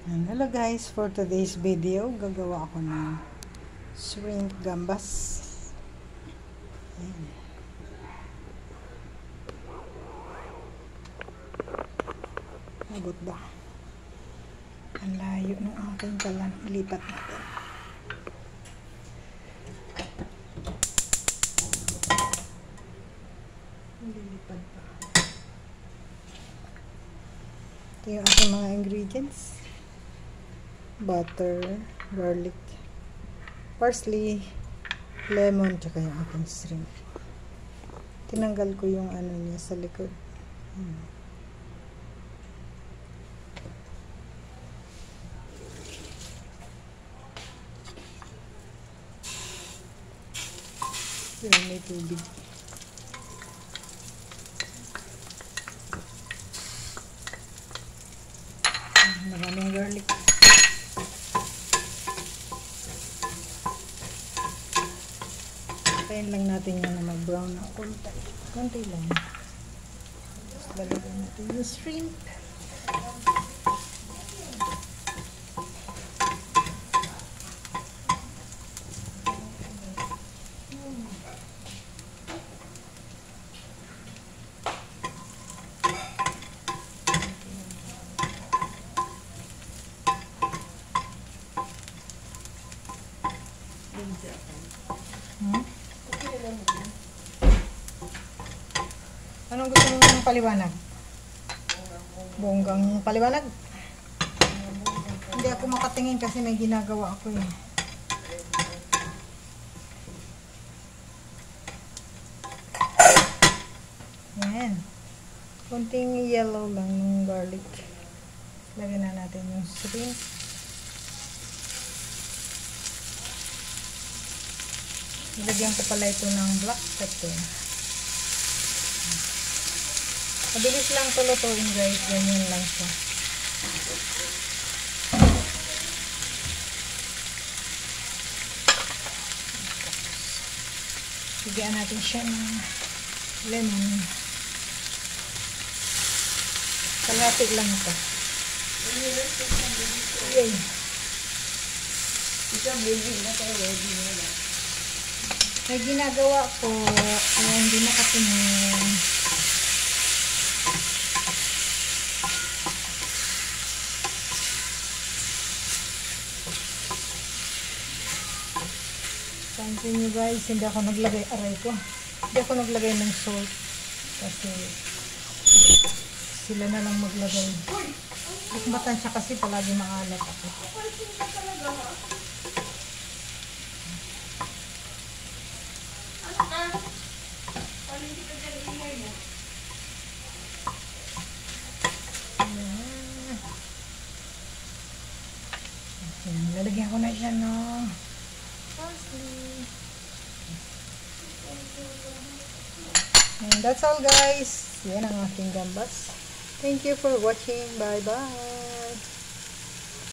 And hello guys, for today's video, gagawa ako ng shrimp gambas. Ayan. Abot ba? Ang layo ng aking kalan. Ilipat natin. Lilipad pa. Ito yung aking mga ingredients. Butter, garlic, parsley, lemon, tsaka yung aking shrimp. Tinanggal ko yung ano niya sa likod. Pero may tubig. Maraming garlic. Tayin lang natin yan na mag-brown na konti. Konti lang. Tapos lalagyan natin yung shrimp. Anong gusto mong paliwanag? Bonggang paliwanag? Hindi ako makatingin kasi may ginagawa ako eh. Yan. Kunting yellow lang ng garlic. Lagyan na natin yung shrimp. Nilagyan ko pala ito ng black pepper. Mabilis lang ito lutuin guys. Ganyan lang siya. Bigyan natin siya ng lemon. Kalahati lang ito. Okay. May ginagawa ko kaya hindi nakatingin. Pansin nyo guys, hindi ako naglagay, aray ko. Hindi ako naglagay ng salt. Kasi sila na lang maglagay. Bukmatan siya kasi palagi maalat ako. Lalagyan ko na siya ng parsley. And that's all guys. Yan ang aking gambas. Thank you for watching. Bye bye.